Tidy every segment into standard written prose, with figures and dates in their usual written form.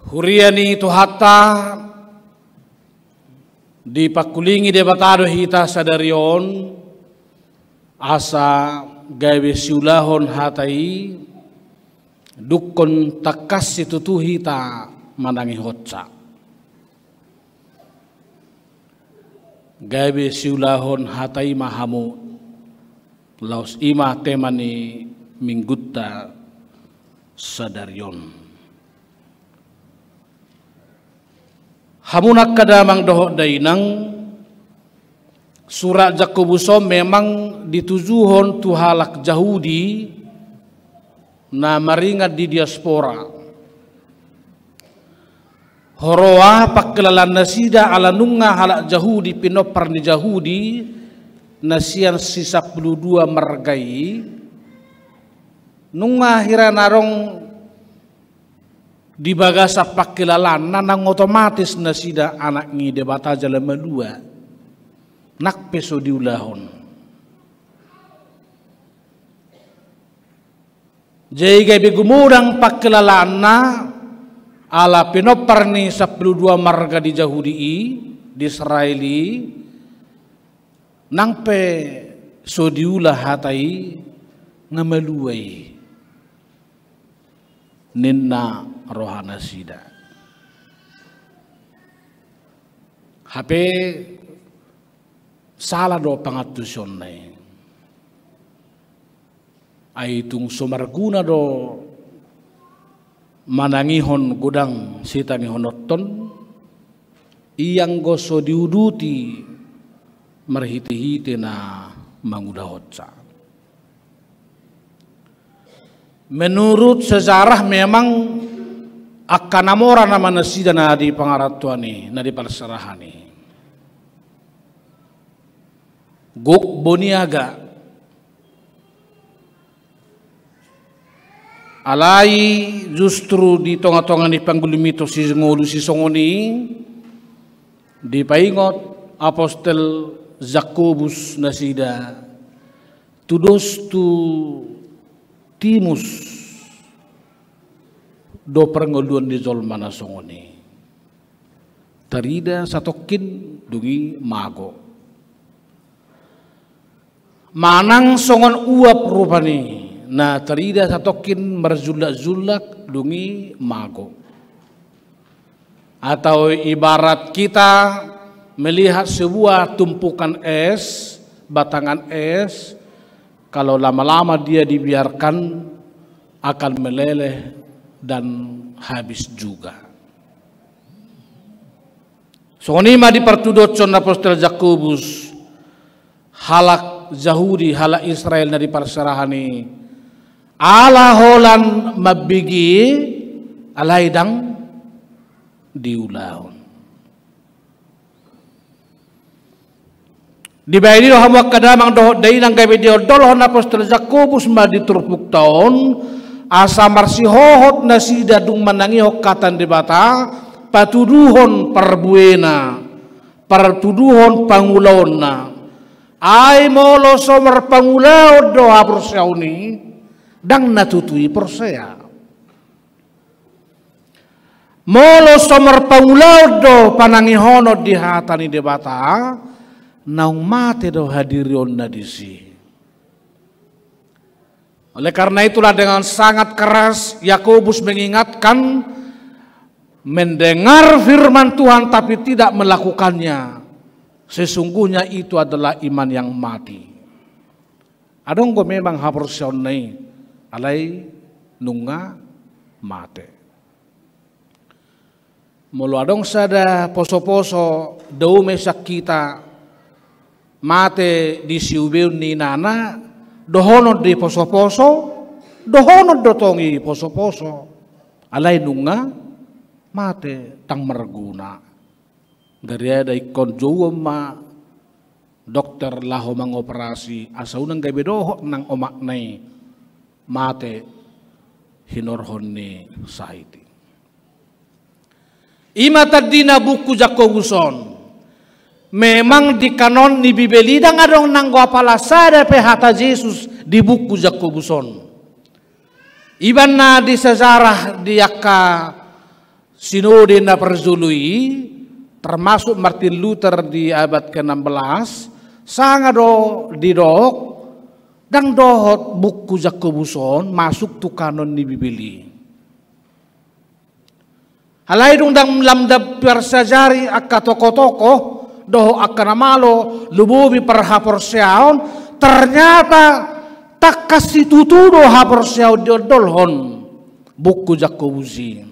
Huriani tu hatta di pakulingi debatado hita sadarion asa gawe siulahon hatai dukon takas itu tu hita manangi hotsa gawe siulahon hatai mahamu laus ima temani minggutta sadarion hamunak kadamang dohok dainang surat Jakobuso memang ditujuhon tu halak Yahudi na maringat di diaspora horoa pakkelalan nasida ala nunga halak Yahudi pinopar ni Yahudi nasian sisa 12 margai nunga hiranarong di bagasa pakilalan nanang otomatis nasida anak ngi debata jalan melua nak peso diulahon jadi gabi gumudang pakilalan na ala pinopar ni 12 marga di Yahudi di Israeli nang pe so diulah hatai ngamaluai ninna rohana sida HP salah do pangatuson nai ay tung sumarguna do manangihon gudang sitani honoton iyang goso diuduti marhiti-hiti na mangudahotsa. Menurut sejarah memang akan namora nama nasida na di pangaratuani na di parsarahani Guk Boniaga alai justru di tonga-tonga ni panggulumito si ngolu si songoni di paingot apostel Jakobus nasida tudos tu Timus do perngoluan di zolmana songoni tarida satokin dungi mago manang songon uap rupani na tarida satokin merzulak-zulak dungi mago atau ibarat kita melihat sebuah tumpukan es batangan es kalau lama-lama dia dibiarkan akan meleleh dan habis juga. Sonima di pertudotson apostel Jakobus halak Yahudi halak Israel dari parsarahani ala holan mabigi alaidang diulahon. Di bayani roh hamuak kadamang dohot dainang gawe diodolhon apostel Jakobus ma diturpuk taon asa marsihohot nasida dung manangi hokatan debata patuduhon perbuena pertuduhon pangulaonna ay molo somer pangulaod doha perseauni dang natutui persea molo somer pangulaod do panangihonod di hatani debata naung mate do hadirion nadisi. Oleh karena itulah dengan sangat keras Yakobus mengingatkan mendengar firman Tuhan tapi tidak melakukannya sesungguhnya itu adalah iman yang mati. Adong go memang haporsion nai alai nunga mate. Mulu adong sada poso-poso dau mesak kita mate di siubeun ni nana dohonod di poso-poso dohonod dotongi poso-poso alay nunga mate tang marguna dari ada ikon jowom ma dokter laho mangoperasi asa unang gabe doho nang omaknay mate hinorhon ni sahiti ima tadina buku Jakobuson memang di kanon ni Bibeli dang adong nang palasada pehata Yesus di buku Jakobuson. Iban na di sejarah di yaka sinode na perzului termasuk Martin Luther di abad ke-16 sanga do didok dang dohot buku Jakobuson masuk tu kanon ni Bibili. Halai dong dang lamda persajari akka toko-toko doho akka namalo lububi per hapor siaon ternyata tak kasih tutudo hapor siaon diodolhon buku Jakobusi.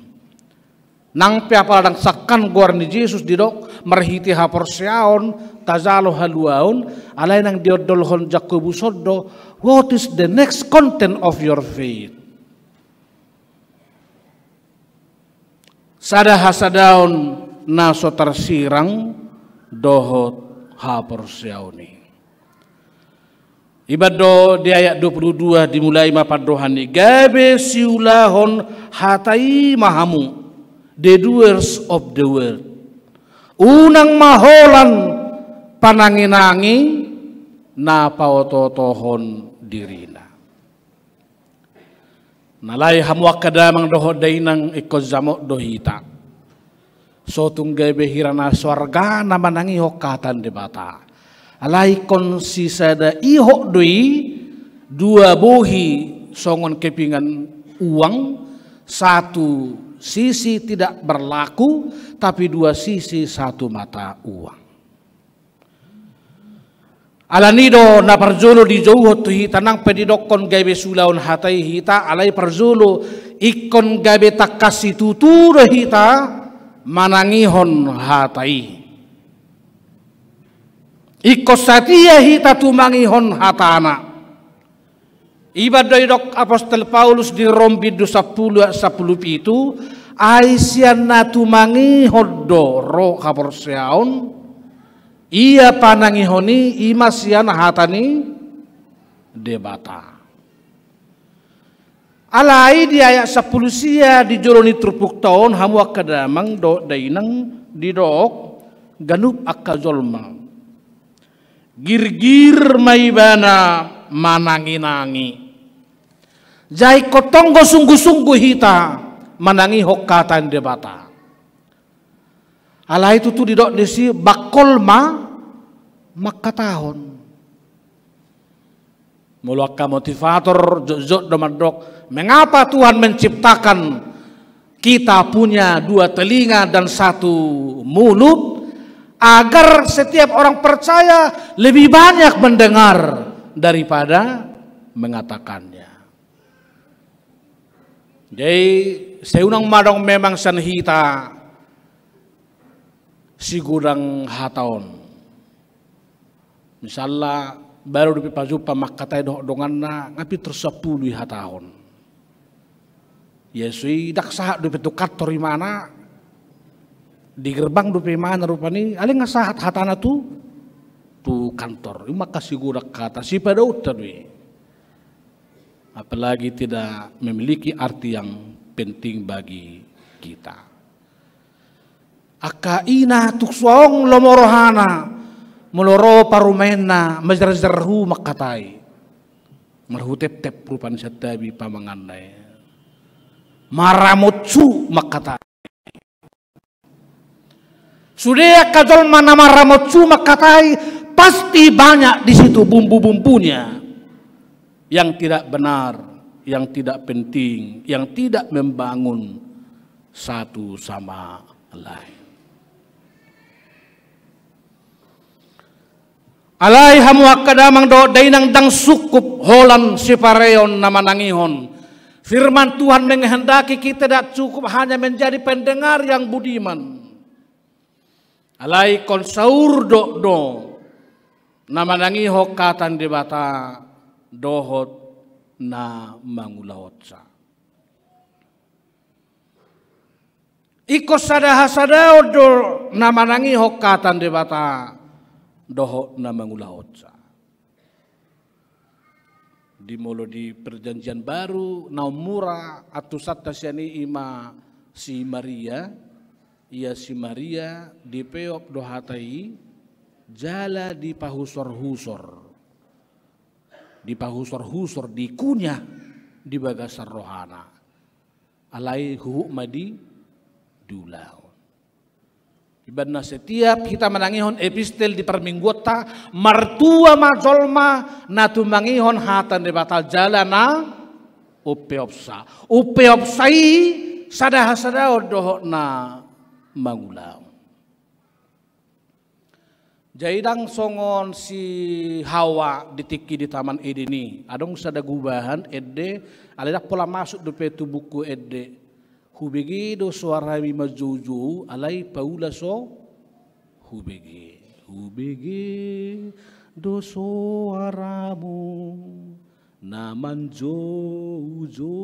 Nang piapal dang sakkan gor ni Yesus didok merhiti hapor siaon tazalo haluaon alai nang diodolhon Jakobuson do what is the next content of your faith? Sada hasadaon naso tersirang dohot hapor siaoni. Ibado di ayat 22 dimulai mapadohan ni gabe siulahon hatai mahamu the doers of the word. Unang maholan pananginangi na pautotohon dirina. Nalay hamuak kadamang doho dainang ikozamo dohita. So tunggay behirana swarga na manangi hokatan di bata. Alay konsisada ihok doi dua bohi songon kepingan uang, satu sisi tidak berlaku tapi dua sisi satu mata uang. Alanido na parjolo di jauh tu hita nang pedidokon gabe sulaun hatai hita alai parjolo ikon gabe takasi tuturo hita manangihon hatai. Ikos satia hita tumangihon hatana. Ibadah dok Apostol Paulus di Rompi 10:10 itu aisian na tumangihon do ro kapor siaon. Ia panangihoni imasian hatani debata. Alai di ayat 10 sia di joroni trupuk tahun hamu akadamang do dainang didok ganup akazolma. Gir-gir maibana mananginangi. Jai kotonggo sungguh-sungguh hita manangi hokatan debata. Alai itu tuh didok desi bakol makatahon. Muluaka motivator jok domadok. Mengapa Tuhan menciptakan kita punya dua telinga dan satu mulut agar setiap orang percaya lebih banyak mendengar daripada mengatakannya. Jadi seunang madong memang sanhita si gudang hataon. Misalnya baru di pajupa makatai dongan na ngapi terus 10 hataon. Yesui dak sahat di petukat tori mana di gerbang dupe mana rupani aling sahat hatana tu kantor. Maka si gudak kata si pada utadwi. Apalagi tidak memiliki arti yang penting bagi kita. Akaina tuksong lomorohana meloro parumena majarjarhu makatai marhutep-tep rupan satabi pamanganday maramotsu makatai sudah kajol mana maramotsu makatai pasti banyak di situ bumbu-bumbunya yang tidak benar, yang tidak penting, yang tidak membangun satu sama lain. Alai hamu akadamang do dainang dang sukup holan sipareon nama nangihon. Firman Tuhan menghendaki kita tidak cukup hanya menjadi pendengar yang budiman. Alai konsaur do nama nangiho katan debata dohot na mangulahotsa. Ikos sada hasada do nama nangiho katan debata doho na mangulahotsa. Di molo di perjanjian baru naumura atusat tasyani ima si Maria, ia si Maria di peop dohatai jala di pahusor-husor. Di pahusor-husor di kunyah di bagasar rohana. Alai huuk madi diulahon. Ibana setiap kita menangihon epistel di permingguota martua majolma natu mangihon hatan de batal jalana upeopsa upeopsai sada dohok na mangulau. Jaidang songon si Hawa ditiki di taman Edeni adong sada gubahan edde aledak pola masuk do petu buku edde. Hubegi do suara mima jojo alai paula so hubegi do suaramu naman jowihi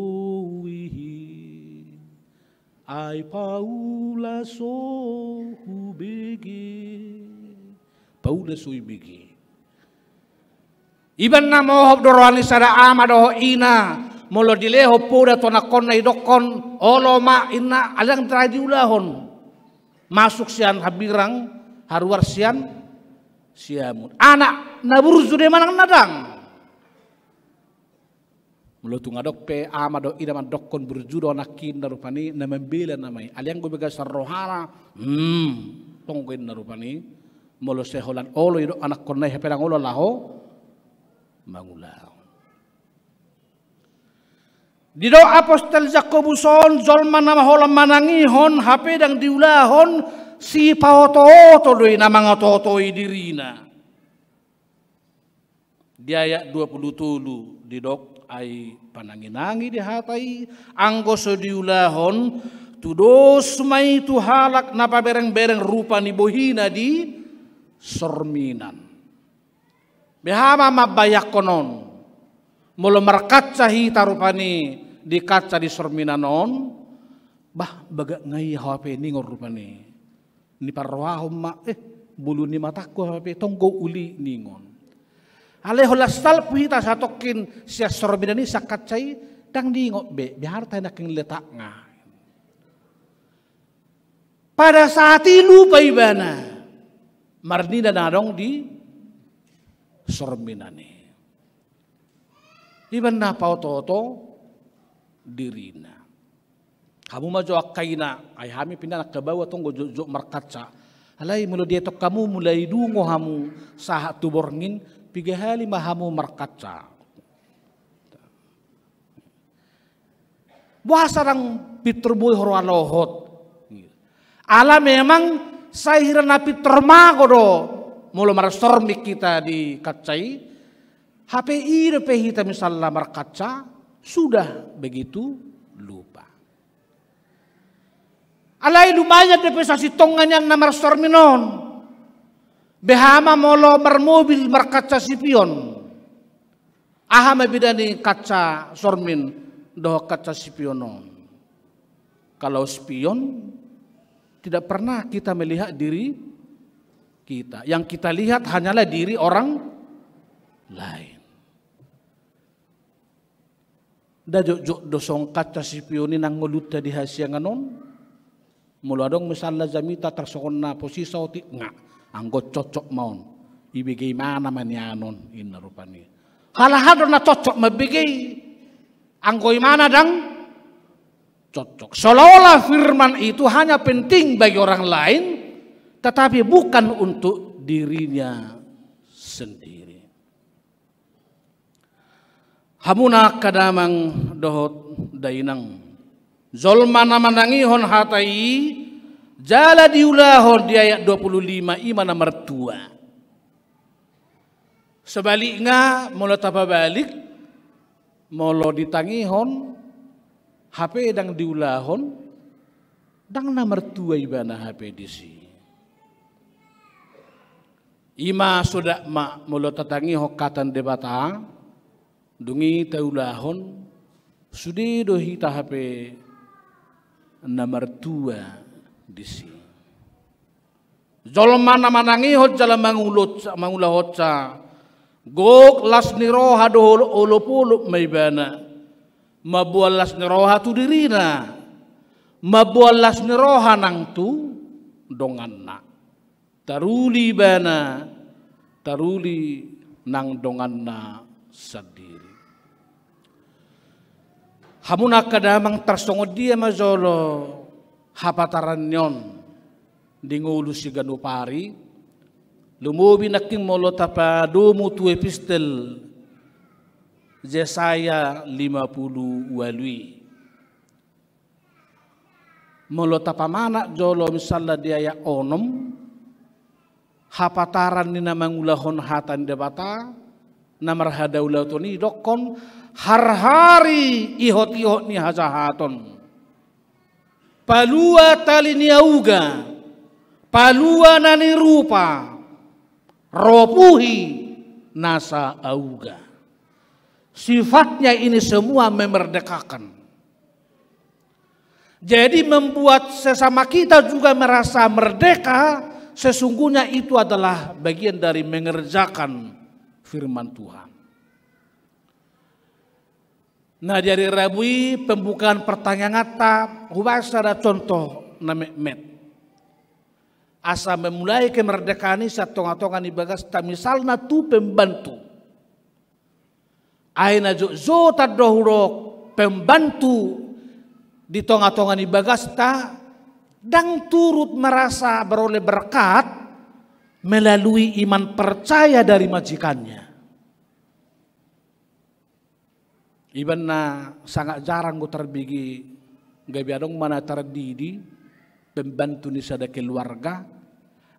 ai paula so hubegi iban na mohop dorwani sada amado ina molo dileho poda to nakon na idokon olo ma ina alang tradi ulahon masuk sian habirang haruar sian siamun anak naburzu de manang nadang molo tu ngadok pe amado ina man dokon burjudo nakin narupani na membela namai alang go bega sarrohana tonggoin narupani molo seholan olo ido anak kon na heperang olo laho mangulau. Dido apostol Jakobuson jolman nama holam manangihon hape dang diulahon si paoto-oto doi namang oto-otoi dirina. Di ayat 27 didok ai pananginangi di hatai anggoso diulahon tudos mai tu halak napa bereng-bereng rupa ni bohina di sorminan. Behama mabayak konon molo markaca hita rupani di kaca di sorminanon bah baga ngai hape ningor rupani ni parwahum ma bulu ni mataku hape tonggo uli ningon ale holastal puhita satokin sia sorminani sakacai dang dingok be biar tanak yang letak nga pada saat itu paibana marnida nadong di sorminani iban na pauto dirina. Kamu maju akaina, ay hami pindah ke bawah tunggu jok markaca. Alai mulu dia tok kamu mulai dungo hamu sahat tu borngin piga hali mahamu markaca. Buah sarang piturboy horwalohot. Ala memang saya napi termagodo mulu marastormik kita di kacai. HPI repehita misalnya markaca sudah begitu lupa. Alai lumayan depesasi tongan yang namar storminon. Behama molo marmobil markaca sipion. Aha bidani kaca sormin doh kaca sipionon. Kalau spion tidak pernah kita melihat diri kita. Yang kita lihat hanyalah diri orang lain. Dajok dosong kaca sipioni nang ngoluta di hasianganon mula dong misalnya jamita tersokon na posisi oti nga anggo cocok maun ibigay mana manyanon ina rupani halahado na cocok mabigay anggo mana dang cocok seolah-olah firman itu hanya penting bagi orang lain tetapi bukan untuk dirinya sendiri. Hamuna kadamang dohot dainang zolmana manangihon hatai jala diulahon di ayat 25 imana mertua. Sebaliknya mula tapa balik molo ditangihon HP dang diulahon dang na mertua ibana HP disi. Ima sudah mak molo tatangi hokatan debata dungi taulahon sudi do hita hape nomor 2 disi. Jolma namanangi hot jalan mangulah hotsa gok las niroha do olopolo maibana mabual las niroha tu dirina mabual las niroha nang tu donganna taruli bana taruli nang donganna sadiri. Hamuna kadamang tersongod dia mazolo hapataran nyon dingulu si ganupari lumubi naking molo tapa domu tu epistel Yesaya 50 walui molo tapa mana jolo misalnya dia ya onom hapataran ni namangulahon hatan debata namar hadaulah toni dokon har-hari ihot-ihot ni hajahaton palua tali ni auga palua nani rupa ropuhi nasa auga. Sifatnya ini semua memerdekakan. Jadi membuat sesama kita juga merasa merdeka, sesungguhnya itu adalah bagian dari mengerjakan firman Tuhan. Nah dari Rabui pembukaan pertanyaan ngata, hubas ada contoh namek asa memulai kemerdekaan ini satonga-tonga ibagas ta misalna tu pembantu. Aina zo tadohurok pembantu di tonga-tonga ibagas ta dan turut merasa beroleh berkat melalui iman percaya dari majikannya. Ibanna sangat jarang go terbigi gabiadong mana terdidi pembantu ni sada keluarga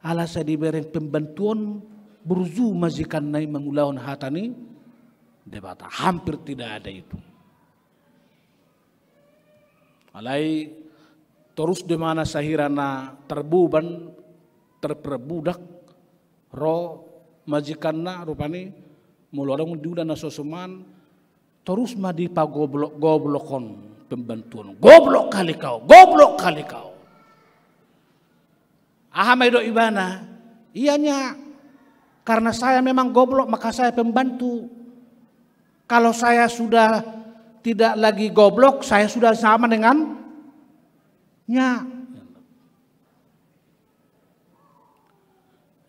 ala sa dibereng pembantuan berzu majikan nai mengulahon hatani debata hampir tidak ada itu. Alai terus di mana sahirana terbuban terperbudak ro majikanna rupani mulorong diudah nasosuman terus madi pa goblokon pembantuan goblok kali kau ahamai do ibana ianya karena saya memang goblok maka saya pembantu. Kalau saya sudah tidak lagi goblok, saya sudah sama dengan nya.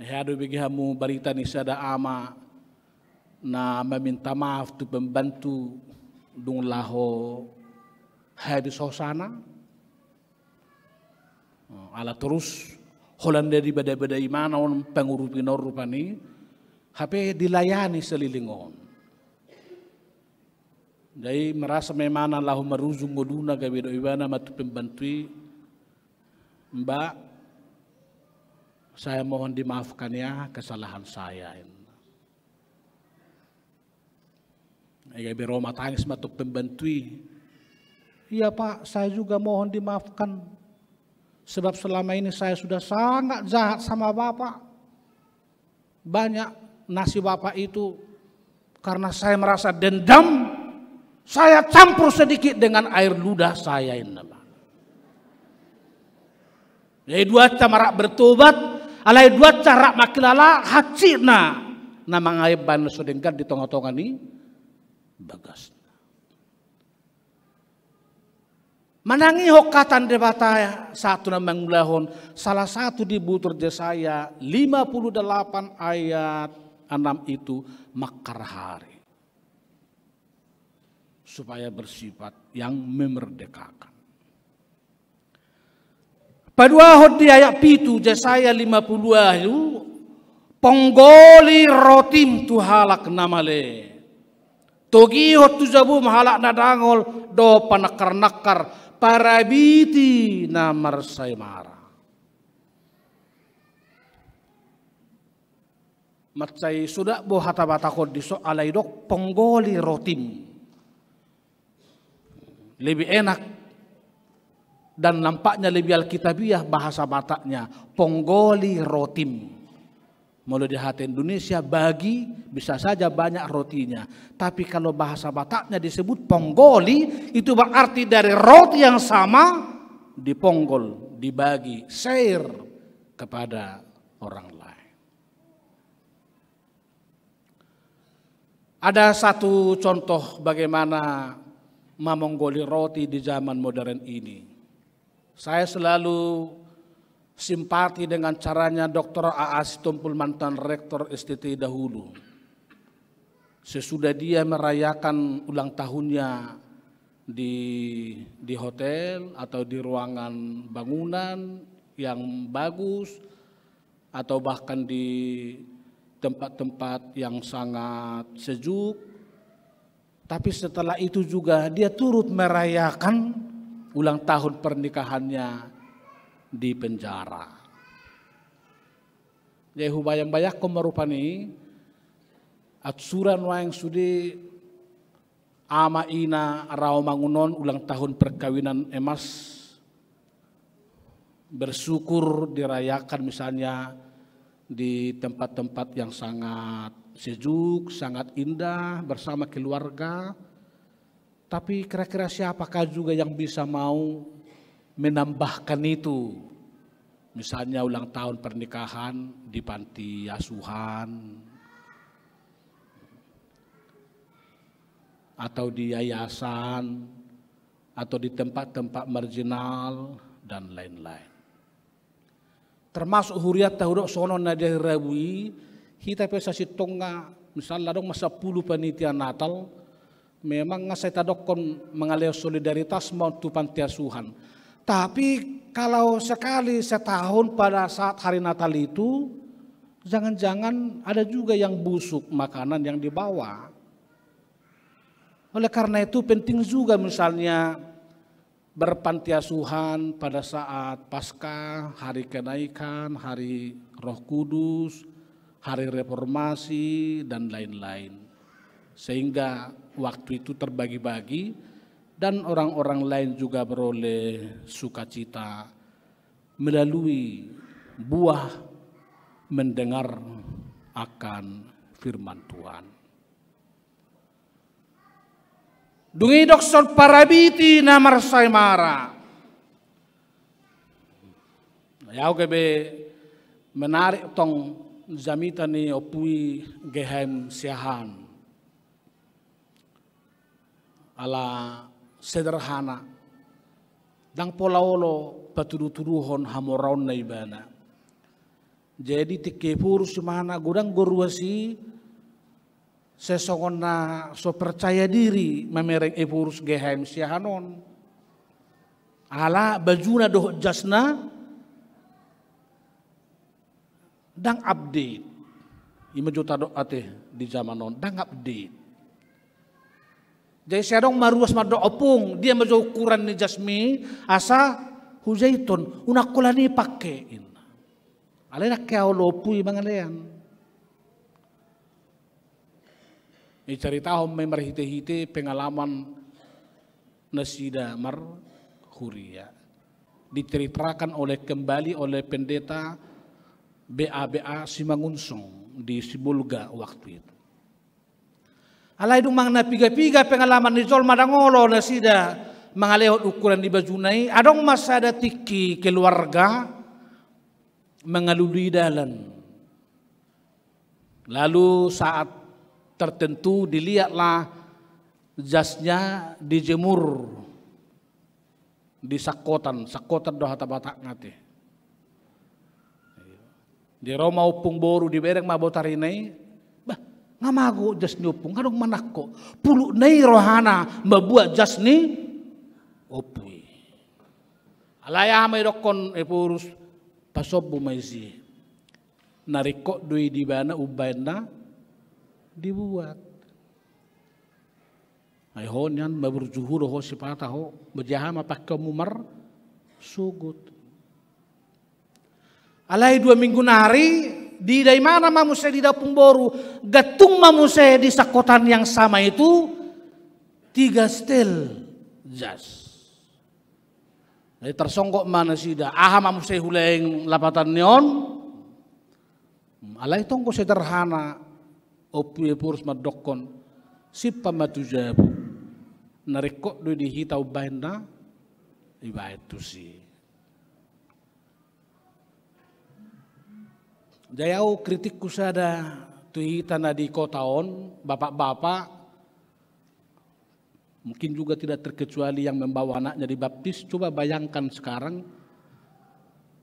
Aduh bagi kamu berita ni sada ama na meminta maaf tu pembantu dung laho habis hosana. Ala terus Holanda di beda-beda imana on pengurupin rupani HP dilayani selilingon. Jadi merasa memang lahu meruzung goduna gawe do ibana matu pembantui Mbak saya mohon dimaafkan ya kesalahan saya. Gawe Roma tangis matu pembantui. Iya Pak, saya juga mohon dimaafkan sebab selama ini saya sudah sangat jahat sama Bapak. Banyak nasi Bapak itu karena saya merasa dendam. Saya campur sedikit dengan air ludah saya ini. Jadi dua camarak bertobat, alai dua cara makilala hacina nama ngaib ban sodengkan di tengah-tengah ni bagas. Manangi hokatan debata satu nama ngulahon salah satu di butur Yesaya 58 ayat 6 itu makar hari. Supaya bersifat yang memerdekakan. Padua hodi ayat pitu Yesaya 50 itu ponggoli rotim tu halak namale. Togi hotu jabu mahalak nadangol do panakar-nakar parabiti namar saymara. Macai sudah bo hata-bata kod diso alai dok ponggoli rotim. Lebih enak dan nampaknya lebih alkitabiah bahasa Bataknya ponggoli rotim. Mulai di hati Indonesia bagi bisa saja banyak rotinya, tapi kalau bahasa Bataknya disebut ponggoli itu berarti dari roti yang sama diponggol, dibagi, share kepada orang lain. Ada satu contoh bagaimana memonggoli roti di zaman modern ini. Saya selalu simpati dengan caranya Dr. A.A. Sitompul mantan rektor STT dahulu. Sesudah dia merayakan ulang tahunnya di hotel atau di ruangan bangunan yang bagus atau bahkan di tempat-tempat yang sangat sejuk. Tapi setelah itu juga dia turut merayakan ulang tahun pernikahannya di penjara. Jadi hubayang-bayak komarupani atsuran waeng sudi ama ina rao mangunon ulang tahun perkawinan emas bersyukur dirayakan misalnya di tempat-tempat yang sangat sejuk, sangat indah bersama keluarga. Tapi kira-kira siapakah juga yang bisa mau menambahkan itu? Misalnya ulang tahun pernikahan di panti asuhan atau di yayasan atau di tempat-tempat marginal dan lain-lain. Termasuk huriat tahudok sono nadia rabui kita pesa sitonga misalnya dong masa 10 panitia Natal memang ngasai tadokon mengalir solidaritas mau tu panti asuhan. Tapi kalau sekali setahun pada saat hari Natal itu jangan-jangan ada juga yang busuk makanan yang dibawa. Oleh karena itu penting juga misalnya berpanti asuhan pada saat Paskah, hari kenaikan, hari Roh Kudus, hari reformasi dan lain-lain. Sehingga waktu itu terbagi-bagi dan orang-orang lain juga beroleh sukacita melalui buah mendengar akan firman Tuhan. Dungi dokson parabiti na marsay mara. Ayaw kebe menarik tong zamita ni opui gehem siahan. Ala sederhana. Dang polaolo paturu-turuhon hamoraon na ibana. Jadi tikepur semana gudang goruasi sesongon na so percaya diri memereng epurus gehem siahanon. Ala bajuna doh jasna dang update. Ima juta do ate di zamanon dang update. Jadi saya dong maruas mado opung dia majo ukuran ni jasmi asa hujaiton unakulani pakein. Alena kau lopui mangalean. Ini cerita homai merhite-hite pengalaman nasida mar huria. Diceritakan kembali oleh pendeta BA Simangunsong di Sibulga waktu itu. Alai dumang na piga-piga pengalaman ni Jol Madangolo nasida mangalehot ukuran di bajunai. Adong masada tiki keluarga mengalului dalan. Lalu saat tertentu dilihatlah jasnya dijemur di sakotan doh hata-batak ngate. Di Roma upung boru di bereng mabotarinai, bah ngamago jas ni upung kadong manakko pulu nai rohana membuat jas ni opui. Alaya may dokon epurus pasob bumaisi. Narikok dui di bana ubaina dibuat. Ay hon yan maburjuhuro ho si pata ho berjahama pakai mumar sugut. Alai 2 minggu nari di dari mana mamuse di dapung boru gatung mamuse di sakotan yang sama itu 3 stel jas. Jadi tersonggok mana sida aha mamuse huleng lapatan neon. Alai tonggo sederhana opue purus madokon sipa matujabu narikok do di hitau baina iba itu sih jayau kritik kusada tu hita na di kotaon bapak-bapak mungkin juga tidak terkecuali yang membawa anaknya dibaptis. Coba bayangkan sekarang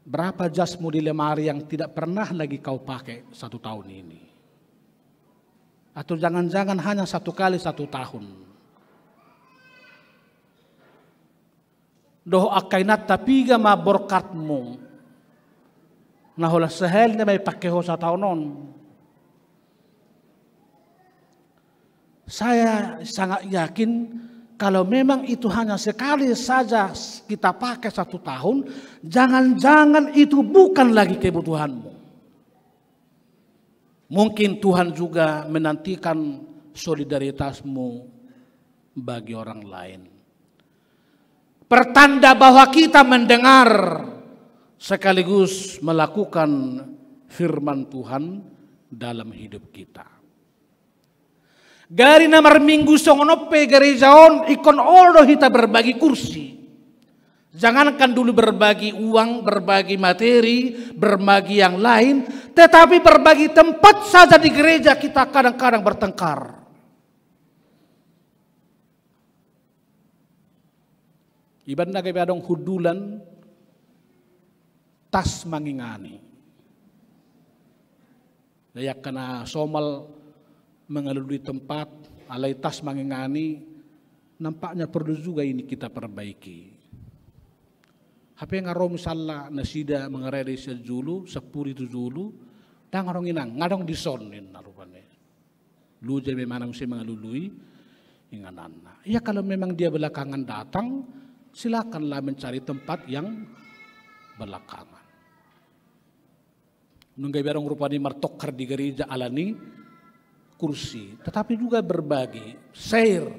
berapa jasmu di lemari yang tidak pernah lagi kau pakai 1 tahun ini. Atau jangan-jangan hanya 1 kali 1 tahun. doh akainat tapi gama berkatmu. Nah olah sehel na may pakeho sa taonon. Saya sangat yakin kalau memang itu hanya sekali saja kita pakai 1 tahun, jangan-jangan itu bukan lagi kebutuhanmu. Mungkin Tuhan juga menantikan solidaritasmu bagi orang lain. Pertanda bahwa kita mendengar sekaligus melakukan firman Tuhan dalam hidup kita. Gari namar minggu songonope gerejaon ikon olo kita berbagi kursi. Jangankan dulu berbagi uang, berbagi materi, berbagi yang lain, tetapi berbagi tempat saja di gereja kita kadang-kadang bertengkar. Iban na kaya dong hudulan tas mangingani. Layak kana somal mengalui tempat alai tas mangingani, nampaknya perlu juga ini kita perbaiki. Hape ngaro misalnya nasida mengaredi sejulu, 10 itu julu, dan ngarong inang, ngadong disonin narupane. Lu jadi memang mesti mengalului inganana. Ya kalau memang dia belakangan datang, silakanlah mencari tempat yang belakangan. Nunggai barang rupanya martokar di gereja alani kursi, tetapi juga berbagi, share.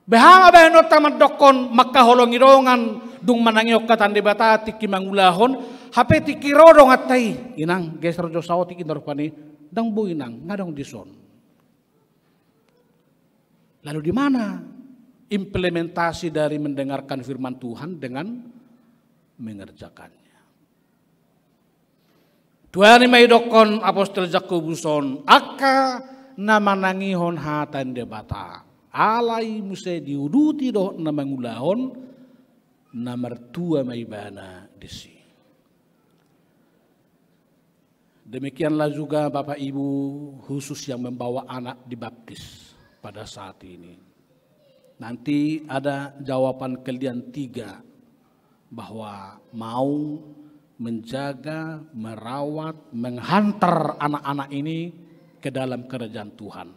Behanga behano tamat dokon maka holong irongan dung manangiok katan debata tiki mangulahon, hape tiki rodong atai inang geser jo sao tiki narupani dang bu inang ngadong dison. Lalu di mana implementasi dari mendengarkan firman Tuhan dengan mengerjakannya? Tuhan may dokon apostol Jakobuson aka namanangihon hatan debata alay muse diuduti doh na mangulahon na mertua may bana disi. Demikianlah juga Bapak Ibu khusus yang membawa anak dibaptis pada saat ini. Nanti ada jawaban kalian 3 bahwa mau menjaga, merawat, menghantar anak-anak ini ke dalam kerajaan Tuhan.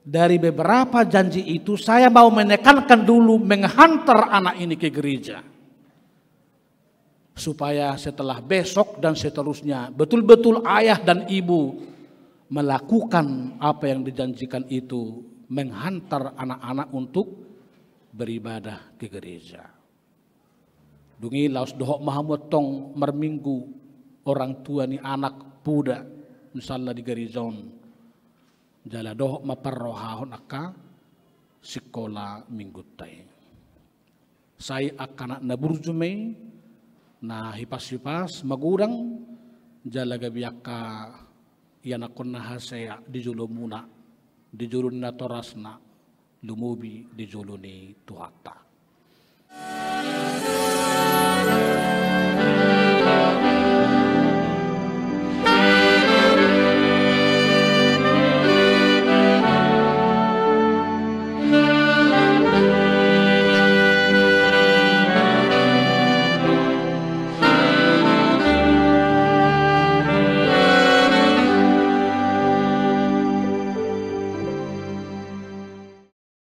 Dari beberapa janji itu saya mau menekankan dulu menghantar anak ini ke gereja. Supaya setelah besok dan seterusnya betul-betul ayah dan ibu melakukan apa yang dijanjikan itu, menghantar anak-anak untuk beribadah ke gereja. Dungi laos dohok mahamot tong merminggu orang tua ni anak puda misalnya di gerejon jala dohok maparrohahon aka sekolah minggu tay. Saya akan naburjume na hipas-hipas magurang jala gabiaka yanakon na hasaya di julo muna di julo na toras na lumubi di julo ni tuhata.